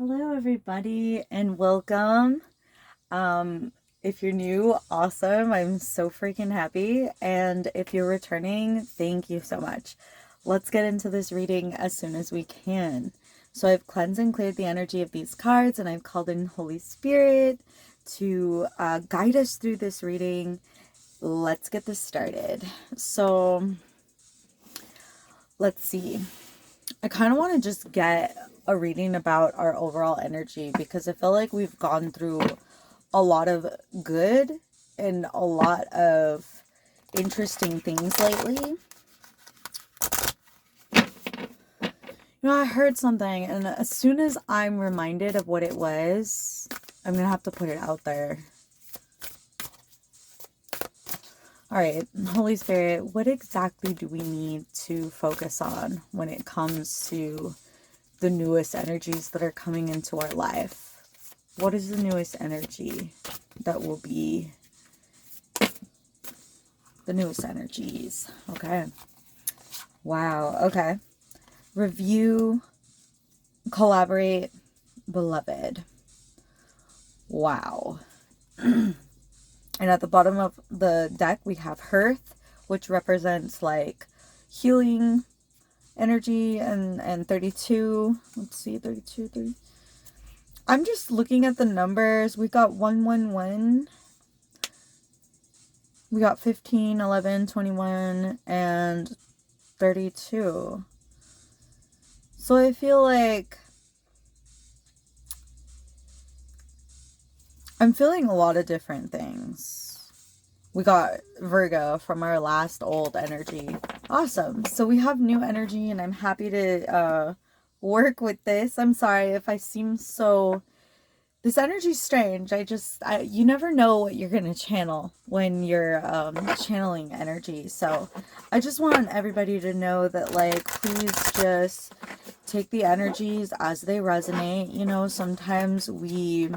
Hello, everybody, and welcome. If you're new, awesome. I'm so freaking happy. And if you're returning, thank you so much. Let's get into this reading as soon as we can. So I've cleansed and cleared the energy of these cards, and I've called in Holy Spirit to guide us through this reading. Let's get this started. So let's see. I kind of want to just get a reading about our overall energy because I feel like we've gone through a lot of good and a lot of interesting things lately. I heard something, and as soon as I'm reminded of what it was, I'm going to have to put it out there. All right, Holy Spirit, what exactly do we need to focus on when it comes to the newest energies that are coming into our life? What is the newest energy that will be the newest energies? Okay. Wow. Okay. Review, collaborate, beloved. Wow. And at the bottom of the deck, we have Hearth, which represents like healing energy, and 32. Let's see, 32, 30. I'm just looking at the numbers. We got 111. We got 15, 11, 21, and 32. So I feel like I'm feeling a lot of different things. We got Virgo from our last old energy. Awesome. So we have new energy, and I'm happy to work with this. I'm sorry if I seem so... This energy's strange. You never know what you're going to channel when you're channeling energy. So I just want everybody to know that, like, please just take the energies as they resonate. You know, sometimes we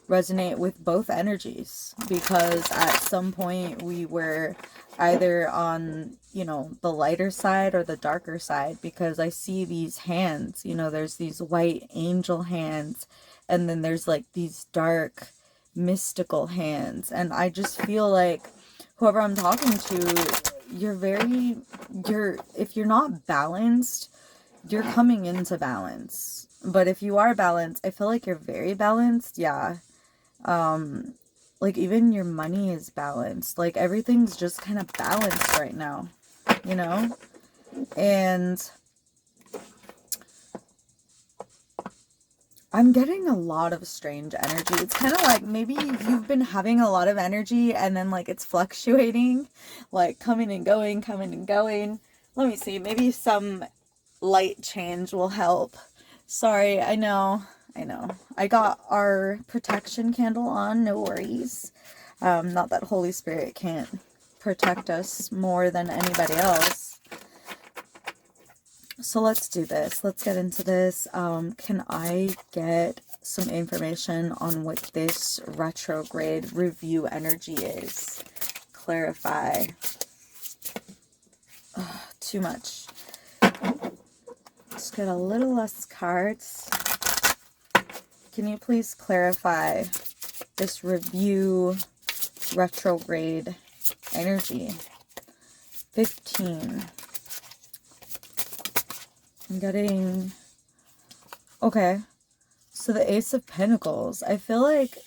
resonate with both energies because at some point we were either on, the lighter side or the darker side, because I see these hands, there's these white angel hands, and then there's like these dark mystical hands, and I just feel like whoever I'm talking to, if you're not balanced, you're coming into balance. But if you are balanced, I feel like you're very balanced. Yeah. Like even your money is balanced. Like everything's just kind of balanced right now, you know? And I'm getting a lot of strange energy. It's kind of like maybe you've been having a lot of energy and then like it's fluctuating, like coming and going, coming and going. Let me see. Maybe some light change will help. Sorry, I know. I got our protection candle on, no worries. Not that Holy Spirit can't protect us more than anybody else. So let's do this. Let's get into this. Can I get some information on what this retrograde review energy is? Clarify. Too much. Let's get a little less cards. Can you please clarify this review retrograde energy? 15. I'm getting... Okay. So the Ace of Pentacles. I feel like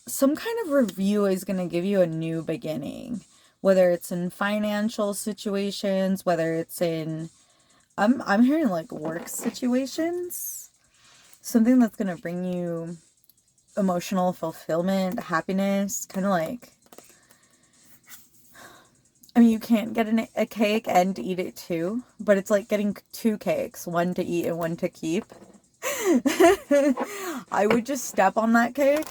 some kind of review is going to give you a new beginning. Whether it's in financial situations, whether it's in... I'm hearing like work situations. Something that's going to bring you emotional fulfillment, happiness, kind of like... I mean, you can't get a cake and eat it too, but it's like getting two cakes, one to eat and one to keep. I would just step on that cake.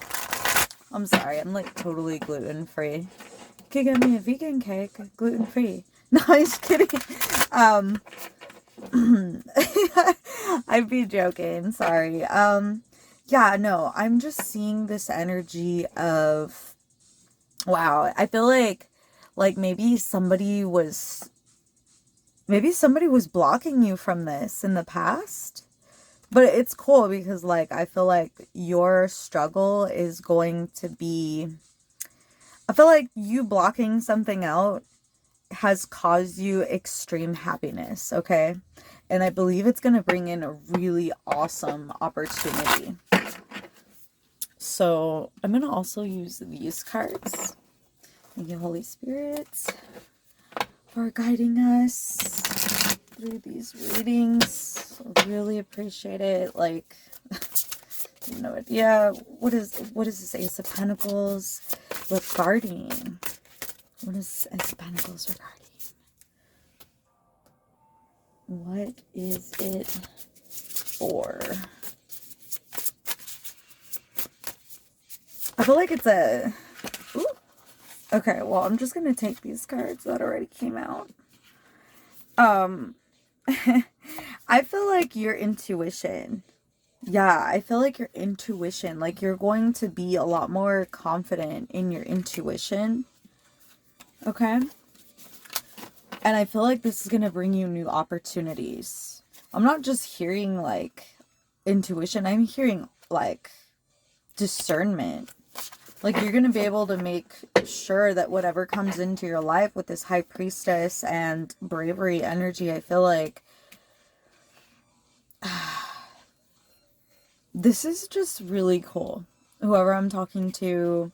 I'm sorry, I'm like totally gluten-free. You could get me a vegan cake, gluten-free. No, I'm just kidding. I'd be joking, sorry. Yeah, no, I'm just seeing this energy of, wow, I feel like maybe somebody was blocking you from this in the past. But it's cool because, like, I feel like your struggle is going to be... I feel like you blocking something out has caused you extreme happiness, okay? And I believe it's going to bring in a really awesome opportunity. So I'm going to also use these cards. Thank you, Holy Spirit, for guiding us through these readings. I really appreciate it. Like, no idea. What is this Ace of Pentacles regarding? What is Ace of Pentacles regarding? What is it for? I feel like it's a... Ooh. Okay, well, I'm just going to take these cards that already came out. I feel like your intuition. Yeah, I feel like your intuition. Like, you're going to be a lot more confident in your intuition. Okay? And I feel like this is going to bring you new opportunities. I'm not just hearing, like, intuition. I'm hearing, like, discernment. Like, you're going to be able to make sure that whatever comes into your life with this High Priestess and bravery energy, I feel like this is just really cool. Whoever I'm talking to,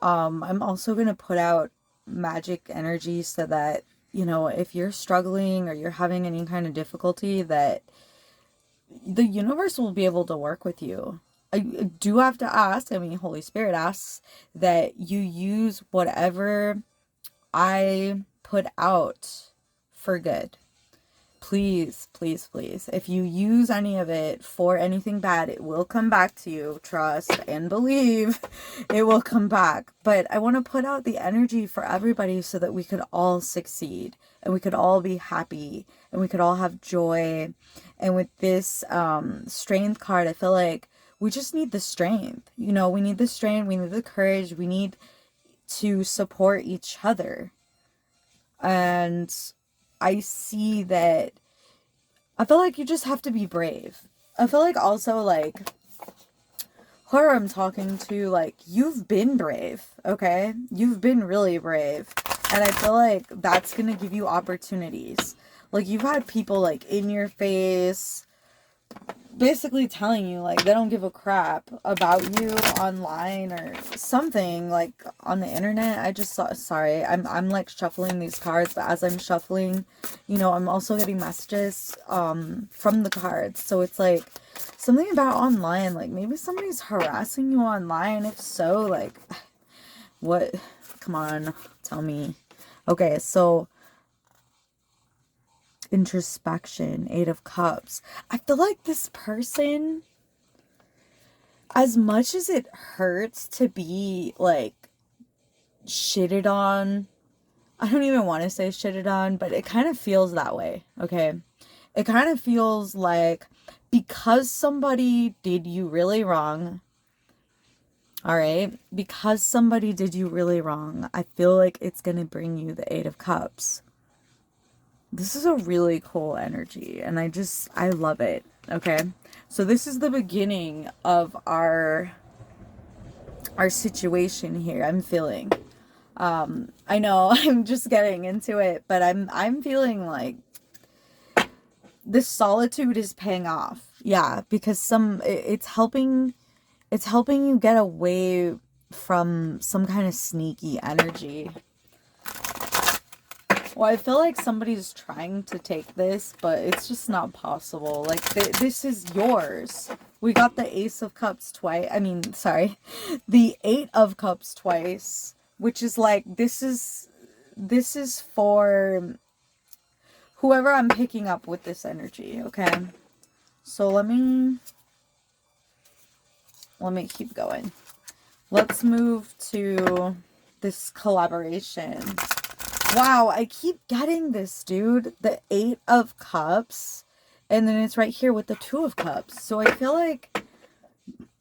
I'm also going to put out magic energy so that, you know, if you're struggling or you're having any kind of difficulty, that the universe will be able to work with you. I do have to ask, I mean, Holy Spirit asks that you use whatever I put out for good. Please, please, please. If you use any of it for anything bad, it will come back to you. Trust and believe it will come back. But I want to put out the energy for everybody so that we could all succeed and we could all be happy and we could all have joy. And with this strength card, I feel like we just need the strength. You know, we need the strength. We need the courage. We need to support each other. And I see that I feel like you just have to be brave. I feel like also, like, whoever I'm talking to, like, you've been brave, okay? You've been really brave. And I feel like that's going to give you opportunities. Like, you've had people, like, in your face basically telling you, like, they don't give a crap about you online or something, like, on the internet. I just saw, sorry, I'm like shuffling these cards, but as I'm shuffling, you know, I'm also getting messages from the cards. So it's like something about online, like maybe somebody's harassing you online. If so, like, what? Come on, tell me. Okay, so introspection, 8 of Cups. I feel like this person, as much as it hurts to be, like, shitted on, I don't even want to say shitted on, but it kind of feels that way, okay? It kind of feels like because somebody did you really wrong, all right? Because somebody did you really wrong, I feel like it's going to bring you the 8 of Cups. This is a really cool energy, and I love it, okay? So this is the beginning of our situation here, I'm feeling. I know I'm just getting into it, but I'm feeling like this solitude is paying off. Yeah, because it's helping you get away from some kind of sneaky energy. Well, I feel like somebody's trying to take this, but it's just not possible. Like, this is yours. We got the Ace of Cups twice. I mean, sorry. The 8 of Cups twice. Which is like, this is for whoever I'm picking up with this energy, okay? So let me keep going. Let's move to this collaboration. Wow, I keep getting this, dude. The 8 of Cups. And then it's right here with the 2 of Cups. So I feel like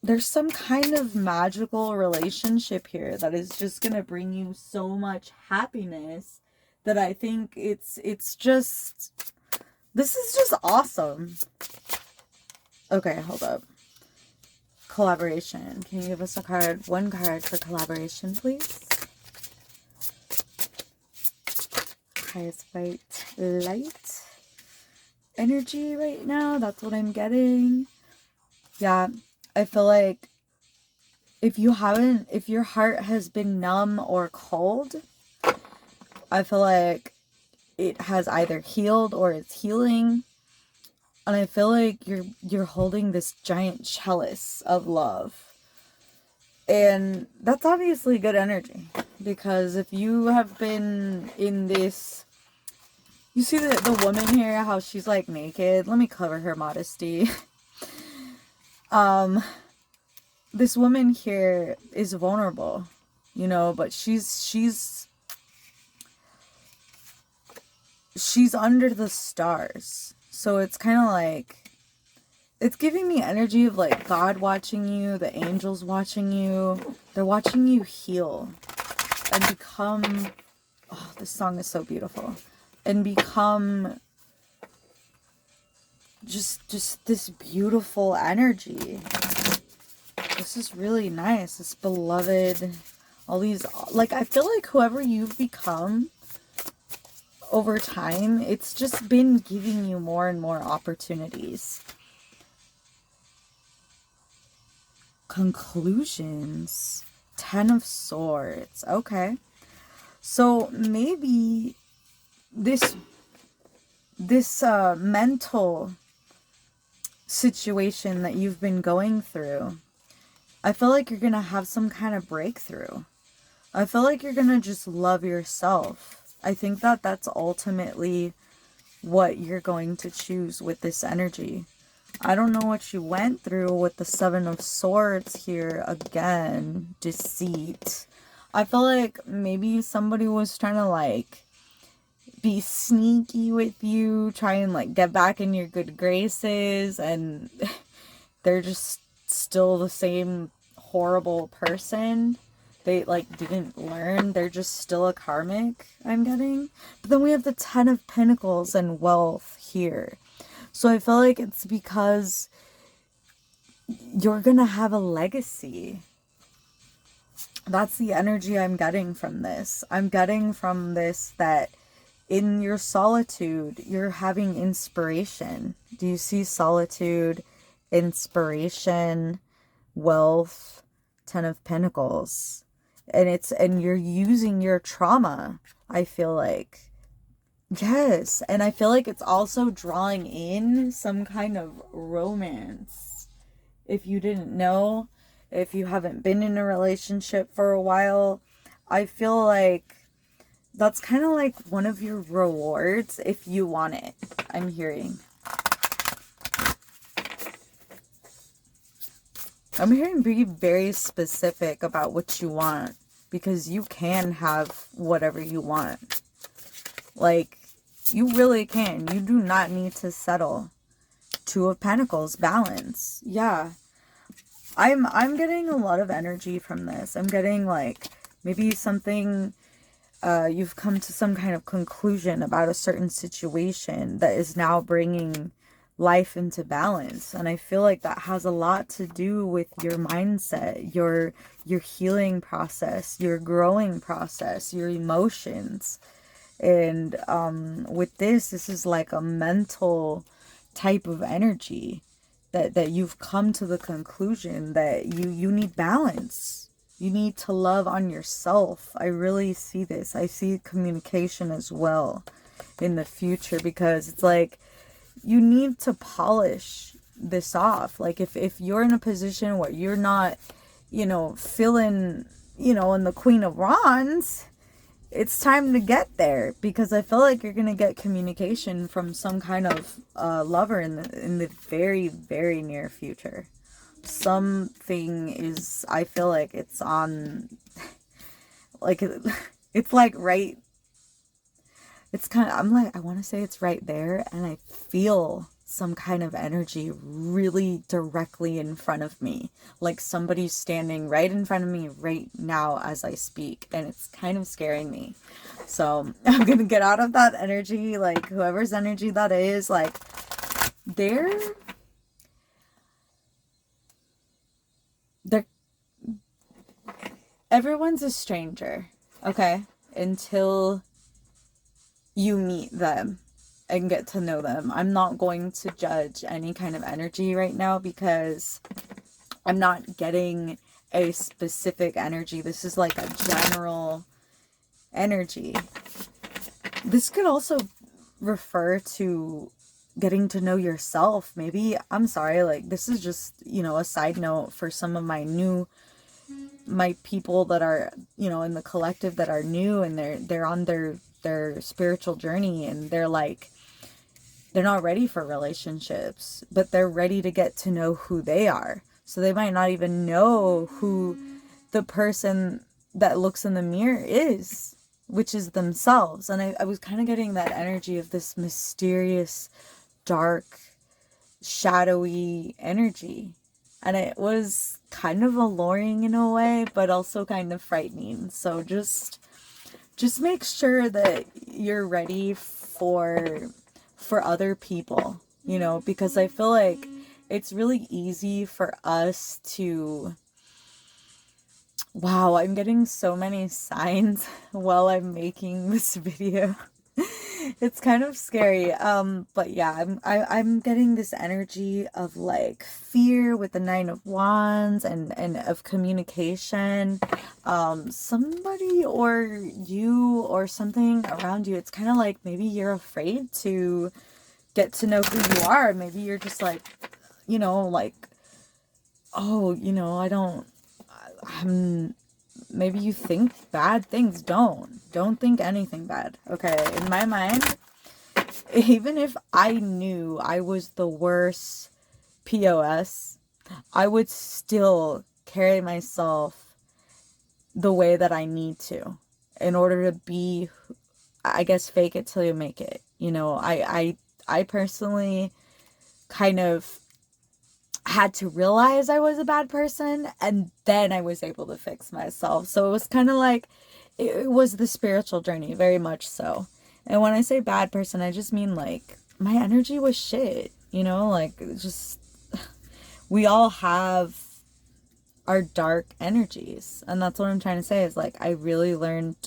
there's some kind of magical relationship here that is just going to bring you so much happiness that I think it's just... This is just awesome. Okay, hold up. Collaboration. Can you give us a card? One card for collaboration, please. Highest white light energy right now. That's what I'm getting. Yeah, I feel like if your heart has been numb or cold, I feel like it has either healed or it's healing. And I feel like you're holding this giant chalice of love. And that's obviously good energy, because if you have been in this, you see the woman here, how she's like naked. Let me cover her modesty. This woman here is vulnerable, you know, but she's under the stars. So it's kind of like, it's giving me energy of like God watching you, the angels watching you. They're watching you heal and become, oh, this song is so beautiful. And become just this beautiful energy. This is really nice. This beloved, all these, like, I feel like whoever you've become over time, it's just been giving you more and more opportunities. Conclusions. 10 of Swords. Okay. So maybe this mental situation that you've been going through, I feel like you're going to have some kind of breakthrough. I feel like you're going to just love yourself. I think that that's ultimately what you're going to choose with this energy. I don't know what you went through with the 7 of Swords here again. Deceit. I feel like maybe somebody was trying to like be sneaky with you, try and like get back in your good graces, and they're just still the same horrible person. They like didn't learn. They're just still a karmic, I'm getting. But then we have the 10 of Pentacles and wealth here. So I feel like it's because you're gonna have a legacy. That's the energy I'm getting from this. I'm getting from this that in your solitude, you're having inspiration. Do you see solitude, inspiration, wealth, 10 of Pentacles? And you're using your trauma, I feel like. Yes, and I feel like it's also drawing in some kind of romance. If you didn't know, if you haven't been in a relationship for a while, I feel like that's kind of like one of your rewards if you want it, I'm hearing. I'm hearing be very specific about what you want, because you can have whatever you want. Like, you really can. You do not need to settle. 2 of Pentacles, balance. Yeah. I'm getting a lot of energy from this. I'm getting like maybe something, you've come to some kind of conclusion about a certain situation that is now bringing life into balance. And I feel like that has a lot to do with your mindset, your healing process, your growing process, your emotions. And with this is like a mental type of energy that you've come to the conclusion that you need balance. You need to love on yourself. I really see this. I see communication as well in the future, because it's like you need to polish this off. Like if you're in a position where you're not, you know, feeling, you know, in the Queen of Wands, it's time to get there, because I feel like you're gonna get communication from some kind of lover in the very, very near future. Something is, I feel like it's on, like, it's like right, it's kind of, I'm like, I want to say it's right there, and I feel some kind of energy really directly in front of me, like somebody's standing right in front of me right now as I speak, and it's kind of scaring me. So I'm gonna get out of that energy, like whoever's energy that is, like everyone's a stranger, okay? Until you meet them and get to know them. I'm not going to judge any kind of energy right now because I'm not getting a specific energy. This is like a general energy. This could also refer to getting to know yourself. Maybe, I'm sorry, like this is just, you know, a side note for some of my people that are, you know, in the collective that are new, and they're on their spiritual journey, and they're not ready for relationships, but they're ready to get to know who they are. So they might not even know who the person that looks in the mirror is, which is themselves. And I was kind of getting that energy of this mysterious, dark, shadowy energy. And it was kind of alluring in a way, but also kind of frightening. So just make sure that you're ready for other people, you know, because I feel like it's really easy for us to, wow, I'm getting so many signs while I'm making this video. It's kind of scary. But yeah, I'm getting this energy of like fear with the 9 of Wands and of communication. Somebody or you or something around you, it's kind of like maybe you're afraid to get to know who you are. Maybe you're just like, you know, like, oh, you know, maybe you think bad things. Don't think anything bad. Okay. In my mind, even if I knew I was the worst POS, I would still carry myself the way that I need to in order to be, I guess, fake it till you make it. You know, I personally kind of had to realize I was a bad person, and then I was able to fix myself. So it was kind of like, it was the spiritual journey, very much so. And when I say bad person, I just mean like my energy was shit, you know, like just, we all have our dark energies. And that's what I'm trying to say is like, I really learned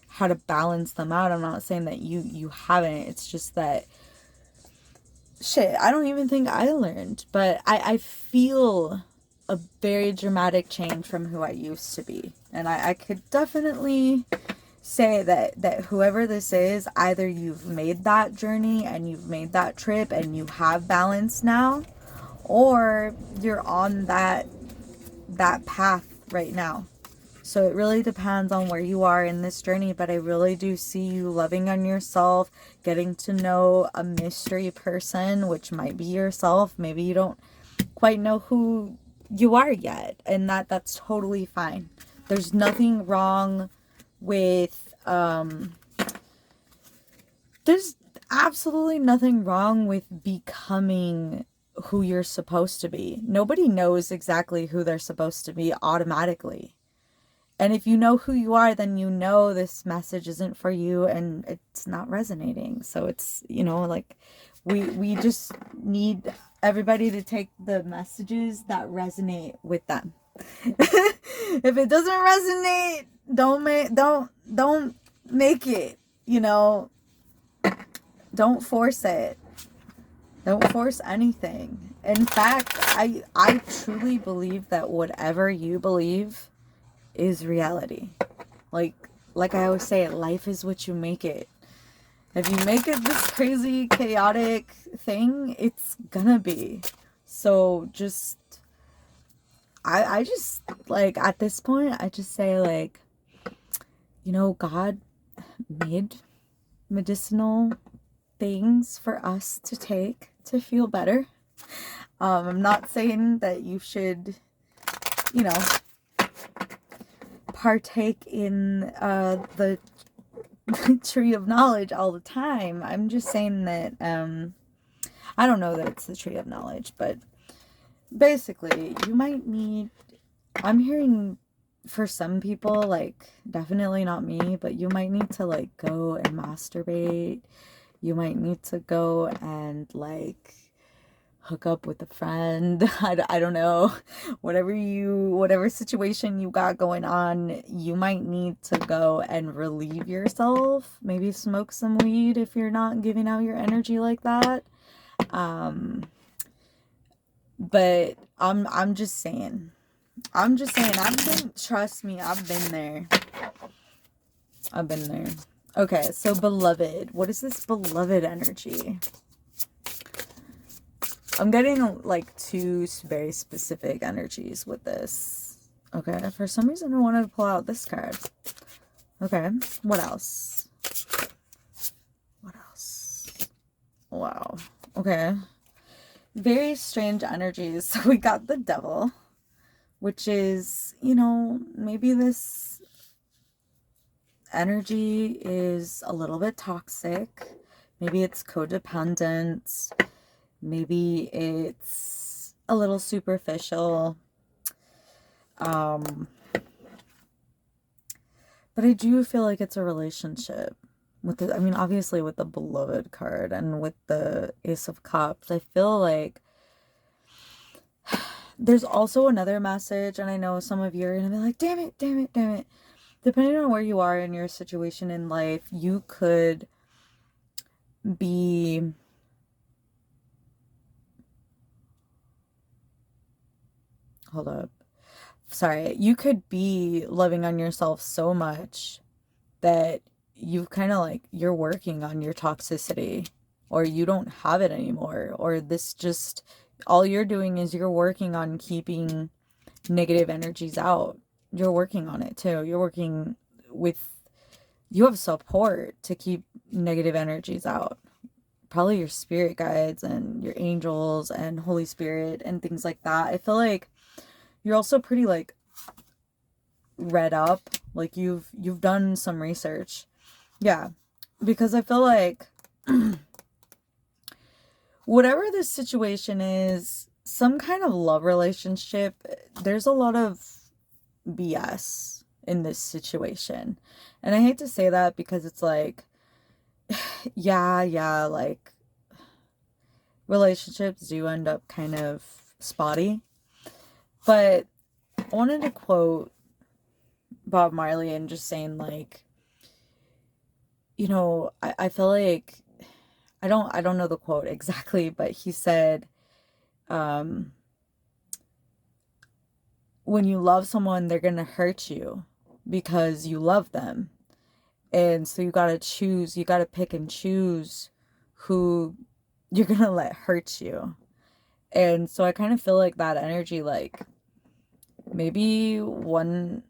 how to balance them out. I'm not saying that you haven't. It's just that, shit, I don't even think I learned, but I feel a very dramatic change from who I used to be. And I could definitely say that whoever this is, either you've made that journey and you've made that trip and you have balance now, or you're on that path right now. So it really depends on where you are in this journey, but I really do see you loving on yourself, getting to know a mystery person, which might be yourself. Maybe you don't quite know who you are yet, and that's totally fine. There's nothing wrong with, there's absolutely nothing wrong with becoming who you're supposed to be. Nobody knows exactly who they're supposed to be automatically. And if you know who you are, then you know this message isn't for you and it's not resonating. So it's, you know, like we just need everybody to take the messages that resonate with them. If it doesn't resonate, don't make it, you know, don't force it. Don't force anything. In fact, I truly believe that whatever you believe is reality. Like I always say, life is what you make it. If you make it this crazy, chaotic thing, it's gonna be. So just, I just, like, at this point, I just say, like, you know, God made medicinal things for us to take to feel better. I'm not saying that you should, you know, partake in the tree of knowledge all the time. I'm just saying that I don't know that it's the tree of knowledge, but basically you might need, I'm hearing for some people, like, definitely not me, but you might need to like go and masturbate. You might need to go and like hook up with a friend. I don't know. Whatever situation you got going on, you might need to go and relieve yourself. Maybe smoke some weed if you're not giving out your energy like that. But I'm just saying. Trust me, I've been there. Okay, so beloved. What is this beloved energy? I'm getting like two very specific energies with this. Okay, for some reason I wanted to pull out this card. Okay, what else? Wow. Okay. Very strange energies. So we got the devil, which is, you know, maybe this energy is a little bit toxic. Maybe it's codependent. Maybe it's a little superficial. But I do feel like it's a relationship. Obviously with the beloved card and with the Ace of Cups, I feel like there's also another message, and I know some of you are gonna be like, damn it. Depending on where you are in your situation in life, you could be you could be loving on yourself so much that you've kind of like, you're working on your toxicity, or you don't have it anymore, or this just, all you're doing is you're working on keeping negative energies out. You're working on it too. You have support to keep negative energies out. Probably your spirit guides and your angels and Holy Spirit and things like that. I feel like you're also pretty like read up. Like you've done some research. Yeah, because I feel like whatever this situation is, some kind of love relationship, there's a lot of BS in this situation. And I hate to say that because it's like, yeah, like relationships do end up kind of spotty. But I wanted to quote Bob Marley and just saying like, you know, I feel like, I don't know the quote exactly, but he said, when you love someone, they're gonna hurt you because you love them. And so you gotta pick and choose who you're gonna let hurt you. And so I kind of feel like that energy, like maybe one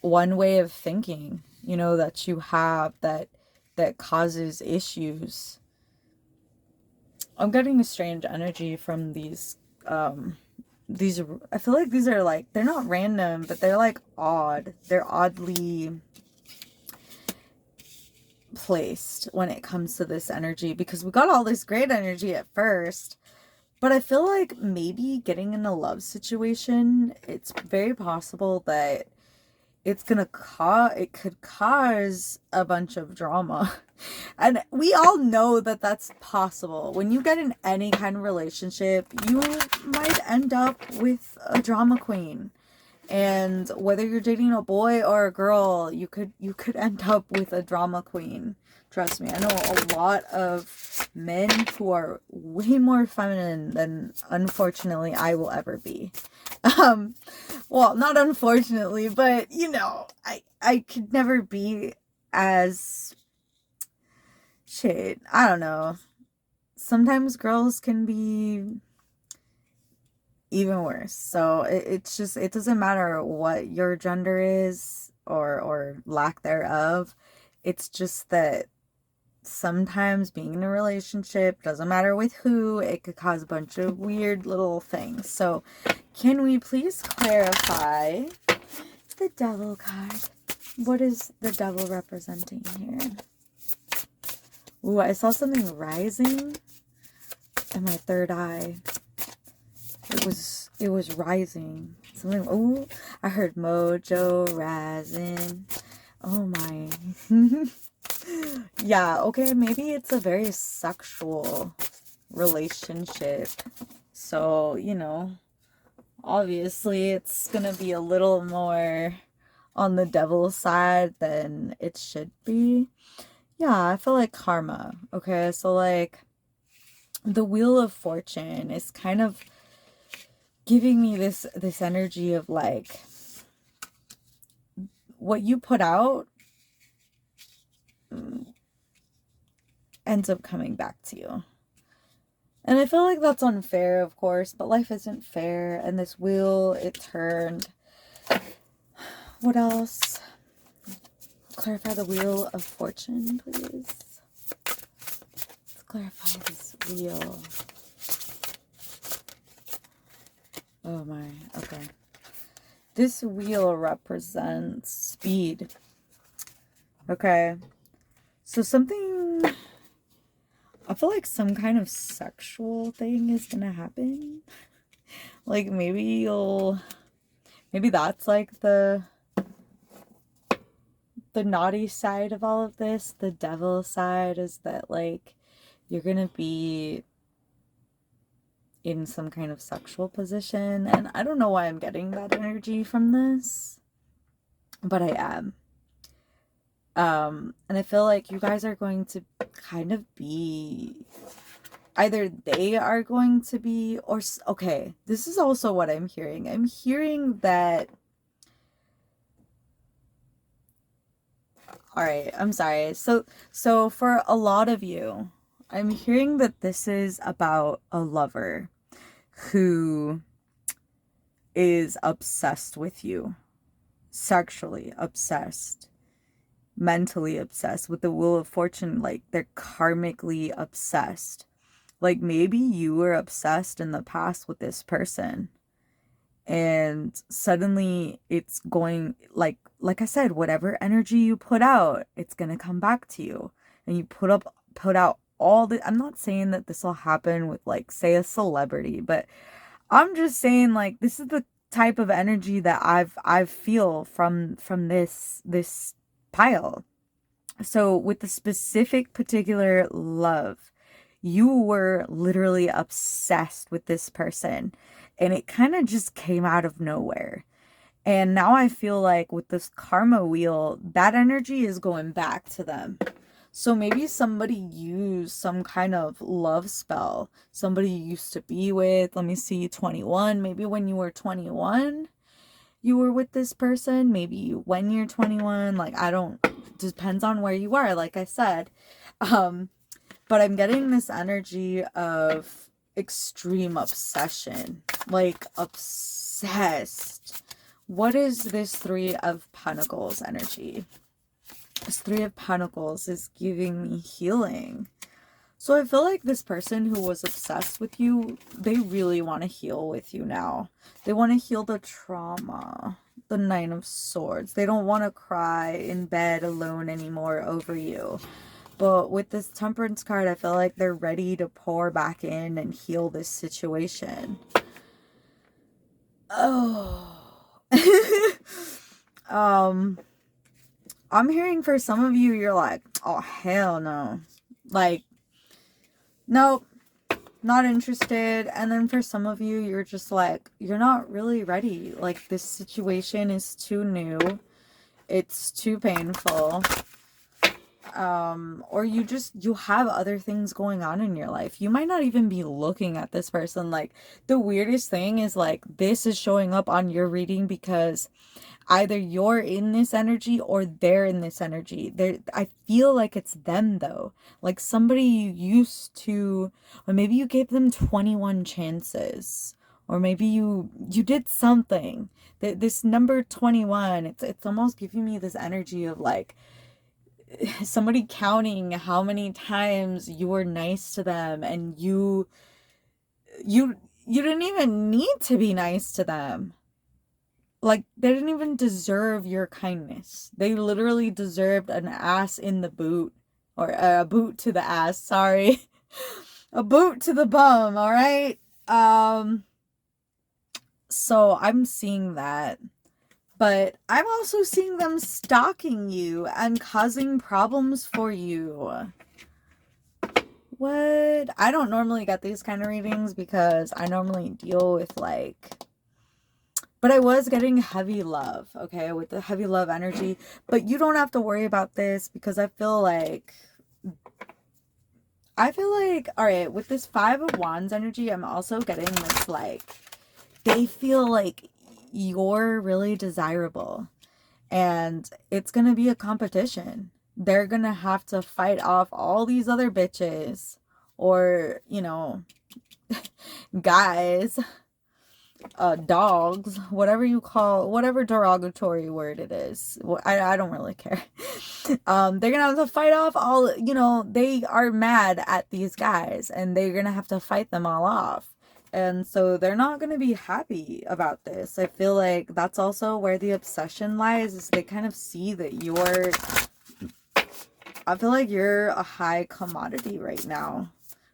way of thinking, you know, that you have that causes issues. I'm getting a strange energy from these, I feel like these are like, they're not random, but they're like odd. They're oddly placed when it comes to this energy, because we got all this great energy at first, but I feel like maybe getting in a love situation, it's very possible that it could cause a bunch of drama. And we all know that that's possible. When you get in any kind of relationship, you might end up with a drama queen. And whether you're dating a boy or a girl, you could end up with a drama queen. Trust me, I know a lot of men who are way more feminine than, unfortunately, I will ever be. Well, not unfortunately, but you know, I could never be as shit. I don't know. Sometimes girls can be even worse. So it's just, it doesn't matter what your gender is or lack thereof. It's just that sometimes being in a relationship, doesn't matter with who, it could cause a bunch of weird little things. So can we please clarify the devil card? What is the devil representing here? Ooh, I saw something rising in my third eye. It was rising. Something. Ooh, I heard mojo rising. Oh my. Yeah, okay, maybe it's a very sexual relationship. So, you know, obviously it's gonna be a little more on the devil side than it should be. Yeah, I feel like karma. Okay, so like the Wheel of Fortune is kind of giving me this energy of like what you put out ends up coming back to you. And I feel like that's unfair, of course, but life isn't fair. And this wheel, it turned. What else? Clarify the Wheel of Fortune, please. Let's clarify this wheel. Oh my, okay. This wheel represents speed. Okay. So something, I feel like some kind of sexual thing is gonna happen. Like maybe that's like the naughty side of all of this. The devil side is that like you're gonna be in some kind of sexual position, and I don't know why I'm getting that energy from this, but I am. And I feel like you guys are going to kind of be, either they are going to be, or okay, this is also what I'm hearing. I'm hearing that, all right, I'm sorry. So for a lot of you, I'm hearing that this is about a lover who is obsessed with you, sexually obsessed, mentally obsessed. With the Wheel of Fortune, like they're karmically obsessed. Like maybe you were obsessed in the past with this person, and suddenly it's going, like I said, whatever energy you put out, it's gonna come back to you. And you put out all the, I'm not saying that this will happen with like say a celebrity, but I'm just saying like this is the type of energy that I feel from this pile. So with the specific particular love, you were literally obsessed with this person, and it kind of just came out of nowhere. And now I feel like with this karma wheel, that energy is going back to them. So maybe somebody used some kind of love spell. Somebody you used to be with, let me see, 21. Maybe when you were 21, you were with this person. Maybe when you're 21, like I don't, depends on where you are, like I said. But I'm getting this energy of extreme obsession, like obsessed. What is this Three of Pentacles energy? This Three of Pentacles is giving me healing. So I feel like this person who was obsessed with you, they really want to heal with you now. They want to heal the trauma. The Nine of Swords. They don't want to cry in bed alone anymore over you. But with this Temperance card, I feel like they're ready to pour back in and heal this situation. Oh. I'm hearing for some of you, you're like, oh, hell no. Like, nope, not interested. And then for some of you, you're just like, you're not really ready. Like, this situation is too new. It's too painful. Or you have other things going on in your life. You might not even be looking at this person. Like, the weirdest thing is like, this is showing up on your reading because either you're in this energy or they're in this energy. I feel like it's them though. Like somebody you used to, or maybe you gave them 21 chances, or maybe you did something. This number 21, it's almost giving me this energy of like somebody counting how many times you were nice to them, and you didn't even need to be nice to them. Like, they didn't even deserve your kindness. They literally deserved an ass in the boot. Or a boot to the ass, sorry. A boot to the bum, alright? So I'm seeing that. But I'm also seeing them stalking you and causing problems for you. What? I don't normally get these kind of readings because I normally deal with like, but I was getting heavy love, okay, with the heavy love energy. But you don't have to worry about this because all right, with this Five of Wands energy, I'm also getting this like, they feel like you're really desirable and it's gonna be a competition. They're gonna have to fight off all these other bitches or, you know, guys, dogs, whatever you call, whatever derogatory word it is. I don't really care. They're gonna have to fight off all, you know, they are mad at these guys and they're gonna have to fight them all off. And so they're not going to be happy about this. I feel like that's also where the obsession lies, is they kind of see that I feel like you're a high commodity right now.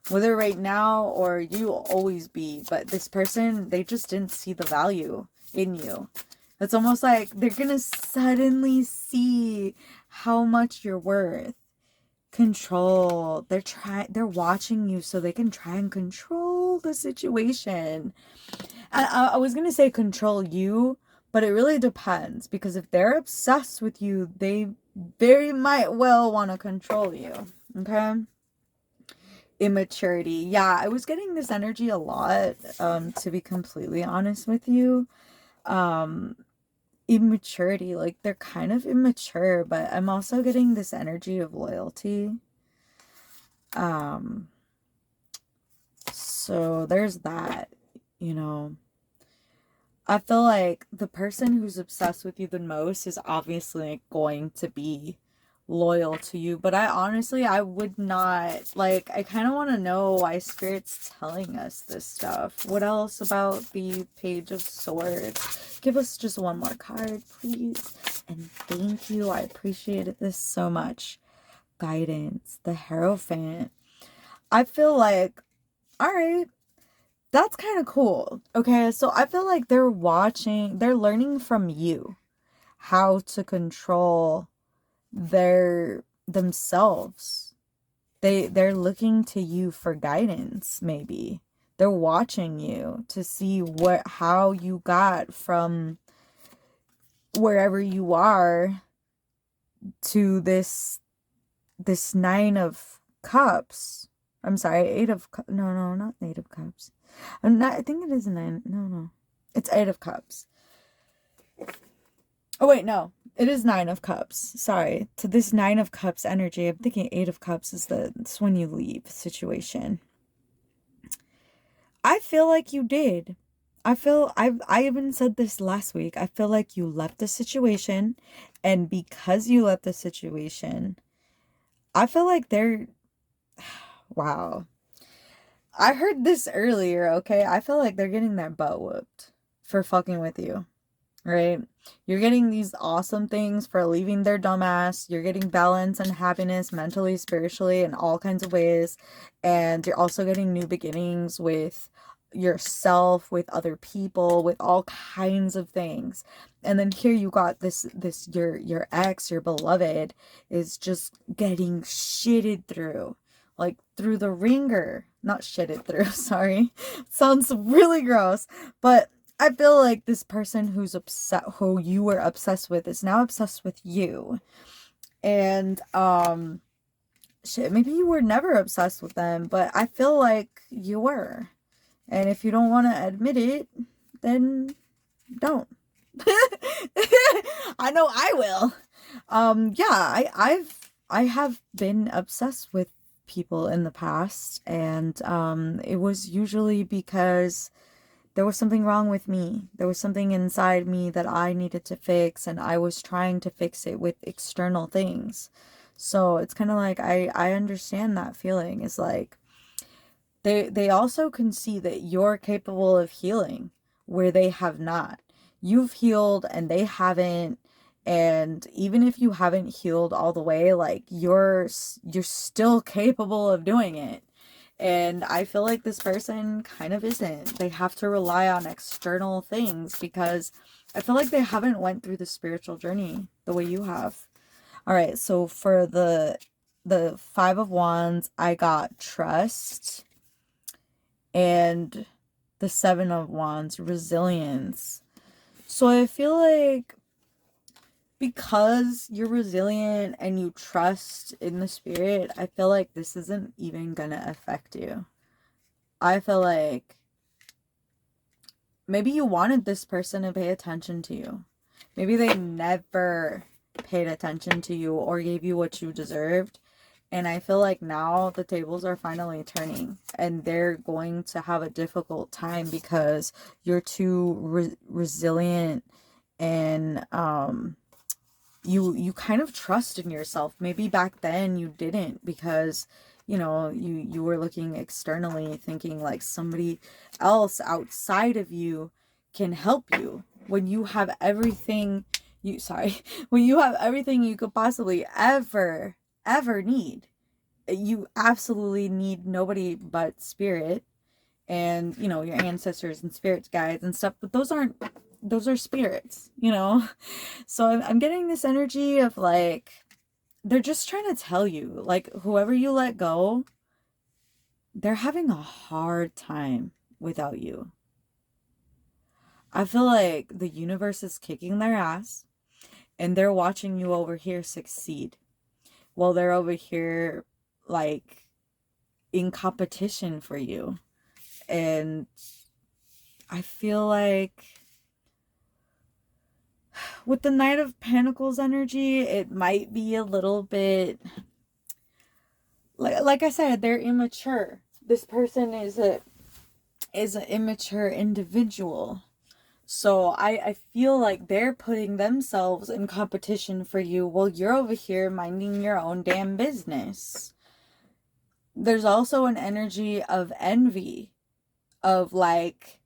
Whether right now or you will always be. But this person, they just didn't see the value in you. It's almost like they're going to suddenly see how much you're worth. Control. They're watching you so they can try and control the situation. And I was gonna say control you, but it really depends, because if they're obsessed with you, they very might well want to control you. Okay. Immaturity. Yeah, I was getting this energy a lot, to be completely honest with you. Immaturity, like they're kind of immature, but I'm also getting this energy of loyalty. So there's that, you know. I feel like the person who's obsessed with you the most is obviously going to be loyal to you, but I would not, like, I kind of want to know why Spirit's telling us this stuff. What else about the Page of Swords? Give us just one more card, please. And thank you. I appreciated this so much. Guidance. The Hierophant. I feel like, all right, that's kind of cool. Okay, so I feel like they're learning from you how to control themselves. They're looking to you for guidance, maybe. They're watching you to see how you got from wherever you are to this Nine of Cups. I'm sorry, Eight of Cups. No, not Eight of Cups. I think it is nine. No. It's Eight of Cups. Oh, wait, no. It is Nine of Cups. Sorry. To this Nine of Cups energy, I'm thinking Eight of Cups is it's when you leave situation. I feel like you did. I even said this last week. I feel like you left the situation, and because you left the situation, I feel like wow. I heard this earlier, okay? I feel like they're getting their butt whooped for fucking with you, right? You're getting these awesome things for leaving their dumbass. You're getting balance and happiness mentally, spiritually, in all kinds of ways. And you're also getting new beginnings with yourself, with other people, with all kinds of things. And then here you got your ex, your beloved, is just getting shitted through. Like through the ringer. Not shitted through, sorry. Sounds really gross. But I feel like this person who you were obsessed with is now obsessed with you. And shit, maybe you were never obsessed with them, but I feel like you were. And if you don't want to admit it, then don't. I know I will. Yeah, I have been obsessed with people in the past, and it was usually because there was something wrong with me. There was something inside me that I needed to fix, and I was trying to fix it with external things. So it's kind of like I understand that feeling. It's like they also can see that you're capable of healing where they have not. You've healed and they haven't. And even if you haven't healed all the way, like you're still capable of doing it. And I feel like this person kind of isn't. They have to rely on external things because I feel like they haven't went through the spiritual journey the way you have. All right, so for the the Five of Wands, I got trust, and the Seven of Wands, resilience. So I feel like because you're resilient and you trust in the spirit, I feel like this isn't even gonna affect you. I feel like maybe you wanted this person to pay attention to you. Maybe they never paid attention to you or gave you what you deserved. And I feel like now the tables are finally turning and they're going to have a difficult time because you're too resilient, and you kind of trust in yourself. Maybe back then you didn't, because you were looking externally thinking like somebody else outside of you can help you when you have everything when you have everything you could possibly ever need. You absolutely need nobody but spirit, and your ancestors and spirits guides and stuff, but those are spirits. So I'm getting this energy of like they're just trying to tell you, like, whoever you let go, they're having a hard time without you. I feel like the universe is kicking their ass and they're watching you over here succeed while they're over here like in competition for you. And I feel like with the Knight of Pentacles energy, it might be a little bit like I said, they're immature. This person is an immature individual. So I feel like they're putting themselves in competition for you while you're over here minding your own damn business. There's also an energy of envy, of like,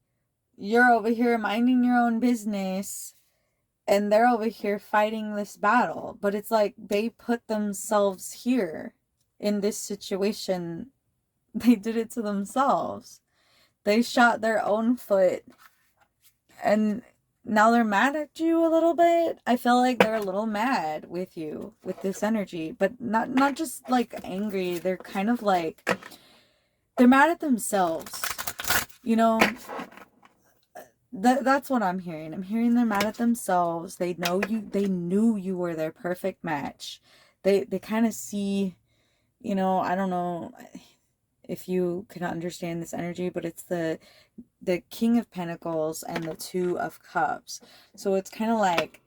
you're over here minding your own business and they're over here fighting this battle. But it's like they put themselves here in this situation. They did it to themselves. They shot their own foot and now they're mad at you a little bit. I feel like they're a little mad with you with this energy, but not just like angry. They're kind of like, they're mad at themselves. That's what I'm hearing. I'm hearing they're mad at themselves. They knew you were their perfect match. They kind of see, I don't know if you can understand this energy, but it's the King of Pentacles and the Two of Cups. So it's kind of like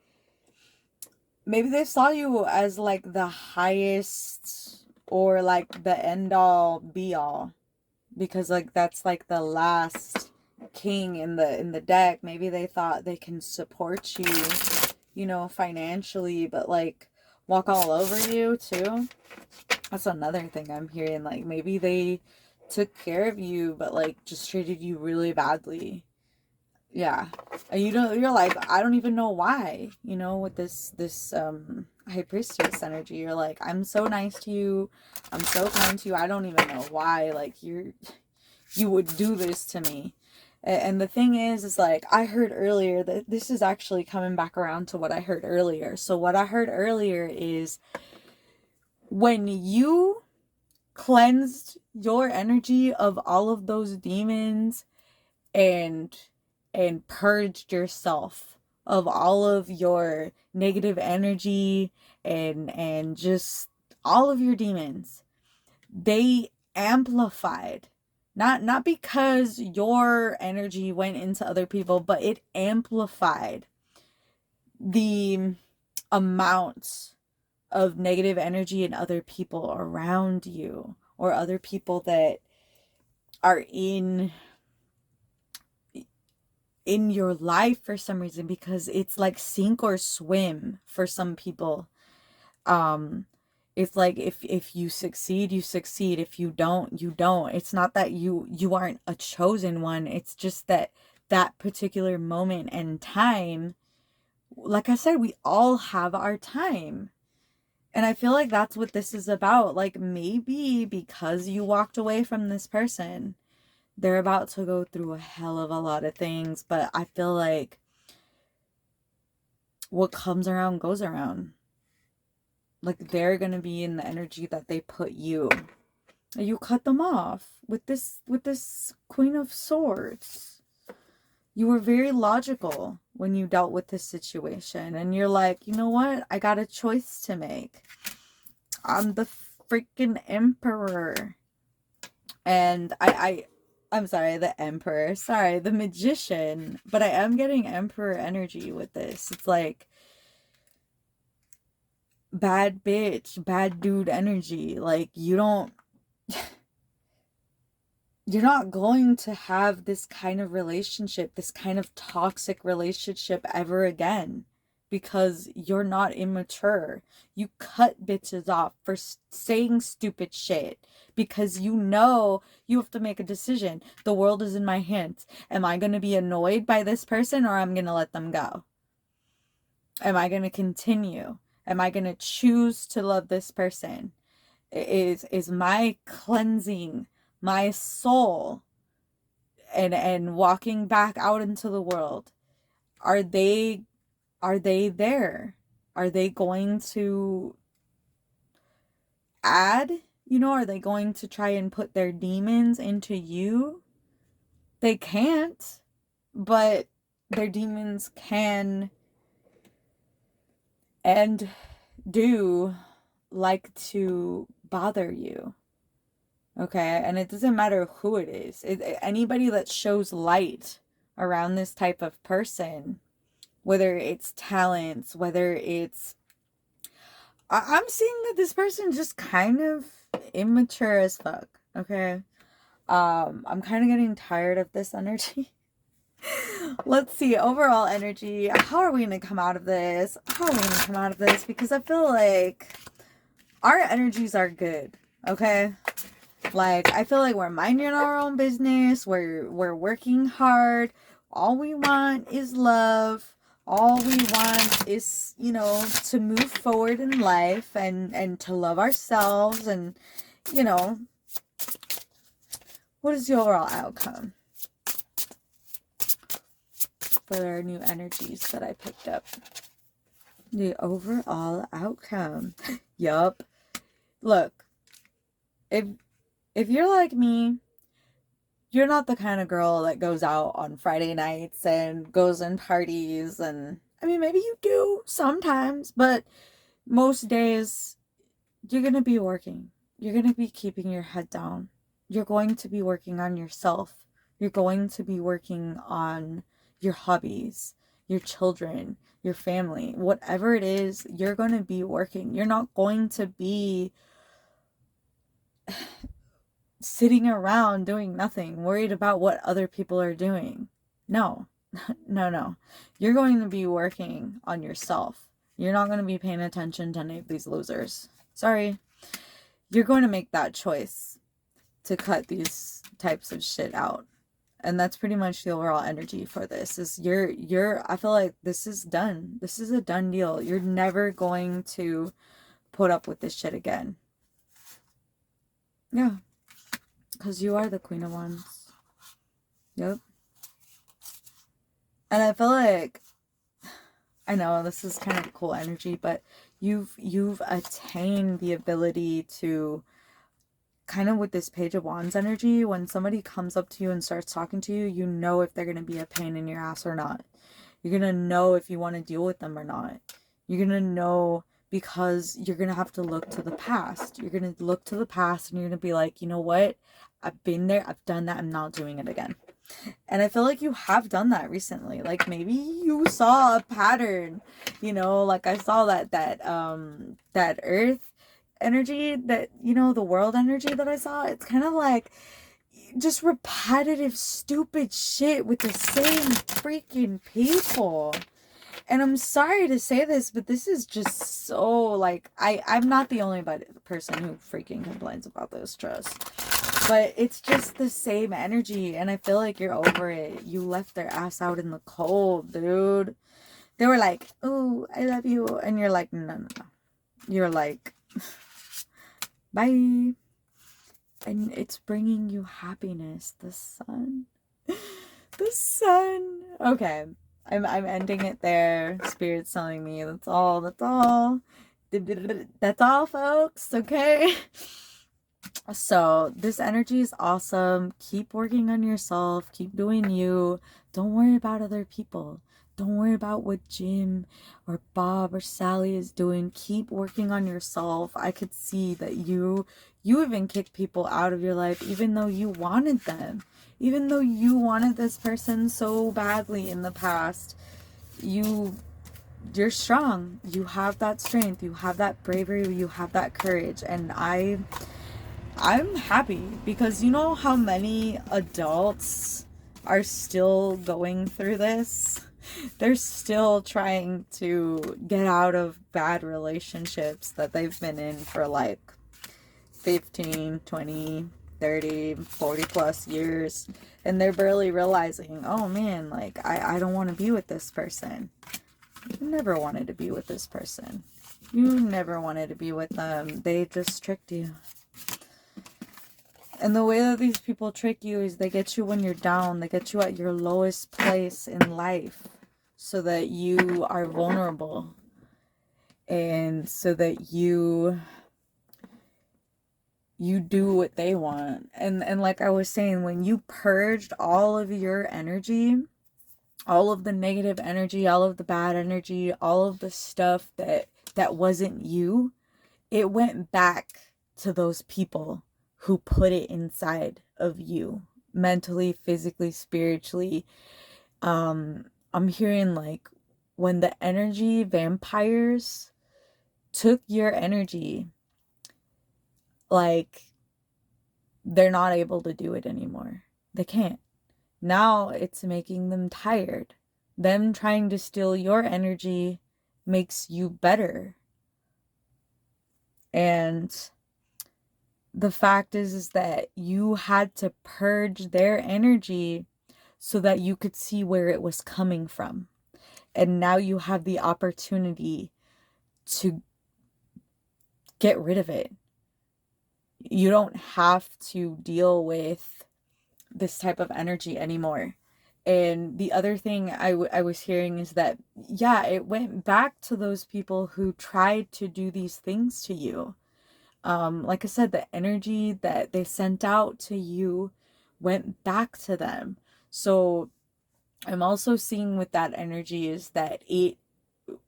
maybe they saw you as like the highest or like the end all be all, because like that's like the last king in the deck. Maybe they thought they can support you, financially, but like walk all over you too. That's another thing I'm hearing. Like maybe they took care of you, but like just treated you really badly. Yeah. And you're like, I don't even know why, with this High Priestess energy. You're like, I'm so nice to you. I'm so kind to you. I don't even know why, like, you would do this to me. And the thing is like, I heard earlier that this is actually coming back around to what I heard earlier. So what I heard earlier is when you cleansed your energy of all of those demons and purged yourself of all of your negative energy and just all of your demons, they amplified. Not because your energy went into other people, but it amplified the amount of negative energy in other people around you, or other people that are in your life for some reason, because it's like sink or swim for some people. It's like if you succeed, you succeed. If you don't, you don't. It's not that you aren't a chosen one. It's just that particular moment and time, like I said, we all have our time. And I feel like that's what this is about. Like maybe because you walked away from this person, they're about to go through a hell of a lot of things. But I feel like what comes around goes around. Like they're going to be in the energy that they put you. You cut them off with this Queen of Swords. You were very logical when you dealt with this situation. And you're like, you know what? I got a choice to make. I'm the freaking Emperor. And I'm sorry, the Emperor. Sorry, the Magician. But I am getting Emperor energy with this. It's like bad bitch, bad dude energy. Like, you're not going to have this kind of relationship, this kind of toxic relationship ever again, because you're not immature. You cut bitches off for saying stupid shit because you know you have to make a decision. The world is in my hands. Am I going to be annoyed by this person, or I'm going to let them go? Am I going to continue? Am I going to choose to love this person? Is my cleansing my soul and walking back out into the world, are they there? Are they going to add, are they going to try and put their demons into you? They can't, but their demons can and do like to bother you. Okay, and it doesn't matter who it is. Anybody that shows light around this type of person, whether it's talents, whether it's... I'm seeing that this person just kind of immature as fuck, okay? I'm kind of getting tired of this energy. Let's see, overall energy. How are we going to come out of this? Because I feel like our energies are good, okay? Like, I feel like we're minding our own business. We're working hard. All we want is love. All we want is, to move forward in life and to love ourselves. And, what is the overall outcome for our new energies that I picked up? The overall outcome. Yup. Look, if you're like me, you're not the kind of girl that goes out on Friday nights and goes and parties. And I mean, maybe you do sometimes, but most days you're going to be working. You're going to be keeping your head down. You're going to be working on yourself. You're going to be working on your hobbies, your children, your family, whatever it is, you're going to be working. You're not going to be sitting around doing nothing, worried about what other people are doing. No, no. You're going to be working on yourself. You're not going to be paying attention to any of these losers. Sorry. You're going to make that choice to cut these types of shit out. And that's pretty much the overall energy for this. Is I feel like this is done. This is a done deal. You're never going to put up with this shit again. Yeah. Because you are the Queen of Wands. Yep. And I feel like, I know this is kind of a cool energy, but you've attained the ability to, kind of with this Page of Wands energy, when somebody comes up to you and starts talking to you, you know if they're going to be a pain in your ass or not. You're going to know if you want to deal with them or not. You're going to know because you're going to have to look to the past. You're going to look to the past and you're going to be like, you know what? I've been there. I've done that. I'm not doing it again. And I feel like you have done that recently. Like maybe you saw a pattern, like I saw that earth energy, that, the world energy that I saw. It's kind of like just repetitive, stupid shit with the same freaking people. And I'm sorry to say this, but this is just so, like, I'm not the only person who freaking complains about this, trust. But it's just the same energy, and I feel like you're over it. You left their ass out in the cold, dude. They were like, oh, I love you. And you're like, no. You're like, bye. And it's bringing you happiness. The sun. The sun. Okay. I'm ending it there. Spirit's telling me that's all. That's all, folks. Okay. So this energy is awesome. Keep working on yourself. Keep doing you. Don't worry about other people. Don't worry about what Jim or Bob or Sally is doing. Keep working on yourself. I could see that you even kicked people out of your life even though you wanted them. Even though you wanted this person so badly in the past. You're strong. You have that strength. You have that bravery. You have that courage. And I'm happy because you know how many adults are still going through this? They're still trying to get out of bad relationships that they've been in for like 15, 20, 30, 40 plus years. And they're barely realizing, oh man, like I don't want to be with this person. You never wanted to be with this person. You never wanted to be with them. They just tricked you. And the way that these people trick you is they get you when you're down. They get you at your lowest place in life so that you are vulnerable. And so that you do what they want. And like I was saying, when you purged all of your energy, all of the negative energy, all of the bad energy, all of the stuff that wasn't you, it went back to those people who put it inside of you, mentally, physically, spiritually. I'm hearing like when the energy vampires took your energy, like they're not able to do it anymore. They can't. Now it's making them tired. Them trying to steal your energy makes you better. And the fact is that you had to purge their energy so that you could see where it was coming from. And now you have the opportunity to get rid of it. You don't have to deal with this type of energy anymore. And the other thing I was hearing is that, yeah, it went back to those people who tried to do these things to you. Like I said, the energy that they sent out to you went back to them. So I'm also seeing with that energy is that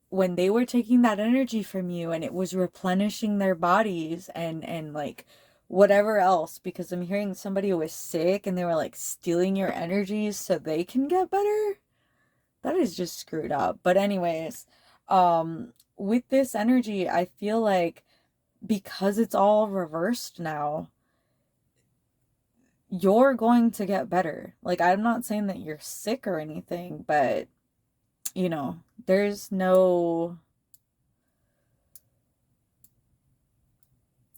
when they were taking that energy from you and it was replenishing their bodies and like whatever else, because I'm hearing somebody who was sick and they were like stealing your energies so they can get better. That is just screwed up. But anyways, with this energy, I feel like because it's all reversed now, you're going to get better. Like, I'm not saying that you're sick or anything, but you know, there's no,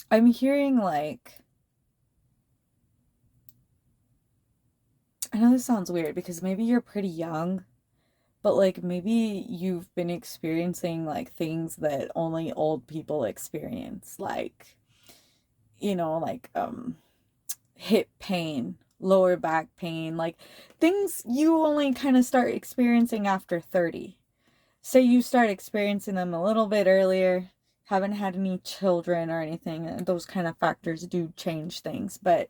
I'm hearing like, I know this sounds weird because maybe you're pretty young, but like maybe you've been experiencing like things that only old people experience, like, you know, like hip pain, lower back pain, like things you only kind of start experiencing after 30. Say you start experiencing them a little bit earlier, haven't had any children or anything, those kind of factors do change things, but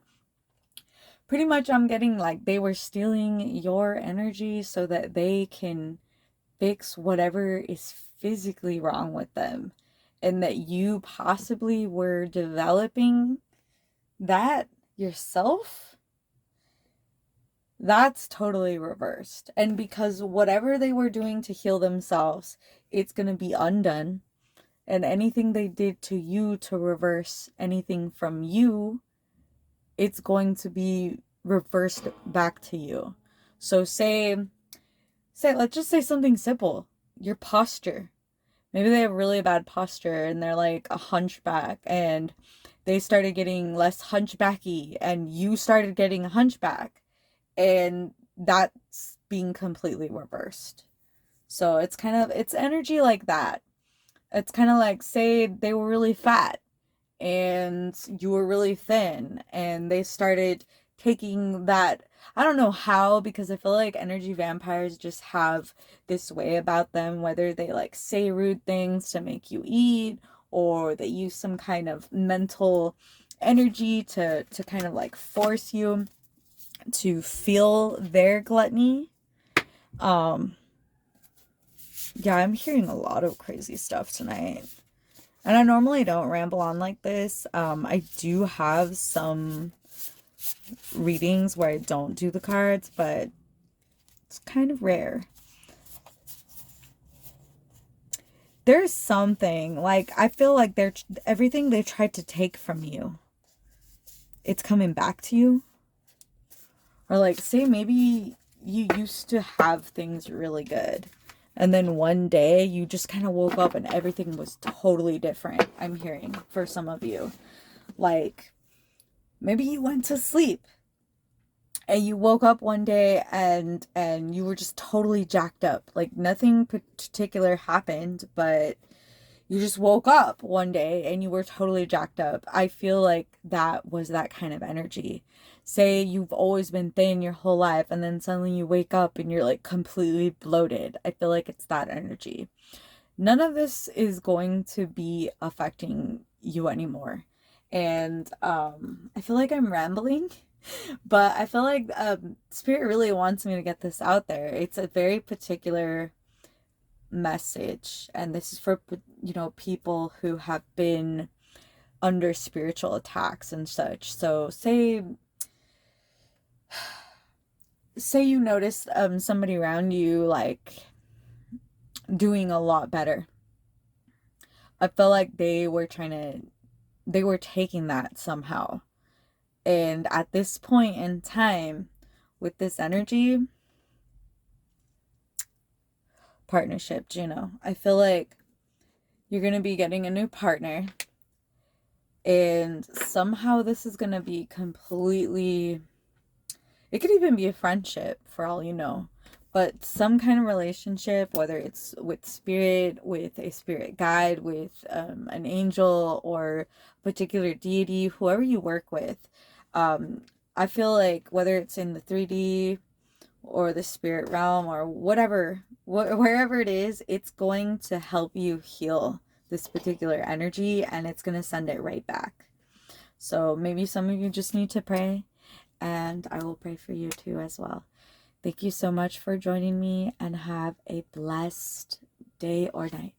pretty much I'm getting like they were stealing your energy so that they can fix whatever is physically wrong with them, and that you possibly were developing that yourself. That's totally reversed. And because whatever they were doing to heal themselves, it's going to be undone. And anything they did to you to reverse anything from you, it's going to be reversed back to you. So let's just say something simple. Your posture. Maybe they have really bad posture and they're like a hunchback and they started getting less hunchbacky and you started getting a hunchback, and that's being completely reversed. So it's energy like that. It's kind of like, say they were really fat and you were really thin and they started taking that. I don't know how, because I feel like energy vampires just have this way about them, whether they like say rude things to make you eat or they use some kind of mental energy to kind of like force you to feel their gluttony. Yeah, I'm hearing a lot of crazy stuff tonight. And I normally don't ramble on like this. I do have some readings where I don't do the cards, but it's kind of rare. There's something, like, I feel like everything they tried to take from you, it's coming back to you. Or like, say maybe you used to have things really good, and then one day you just kind of woke up and everything was totally different. I'm hearing for some of you. Like, maybe you went to sleep and you woke up one day and you were just totally jacked up. Like, nothing particular happened, but you just woke up one day and you were totally jacked up. I feel like that was that kind of energy. Say you've always been thin your whole life and then suddenly you wake up and you're like completely bloated. I feel like it's that energy. None of this is going to be affecting you anymore. And I feel like I'm rambling, but I feel like Spirit really wants me to get this out there. It's a very particular message, and this is for, you know, people who have been under spiritual attacks and such. So say you noticed somebody around you like doing a lot better. I feel like they were taking that somehow. And at this point in time, with this energy, partnership, Juno, I feel like you're going to be getting a new partner. And somehow this is going to be completely, it could even be a friendship for all you know. But some kind of relationship, whether it's with spirit, with a spirit guide, with an angel or a particular deity, whoever you work with. I feel like whether it's in the 3D or the spirit realm or whatever, wherever it is, it's going to help you heal this particular energy, and it's going to send it right back. So maybe some of you just need to pray, and I will pray for you too as well. Thank you so much for joining me, and have a blessed day or night.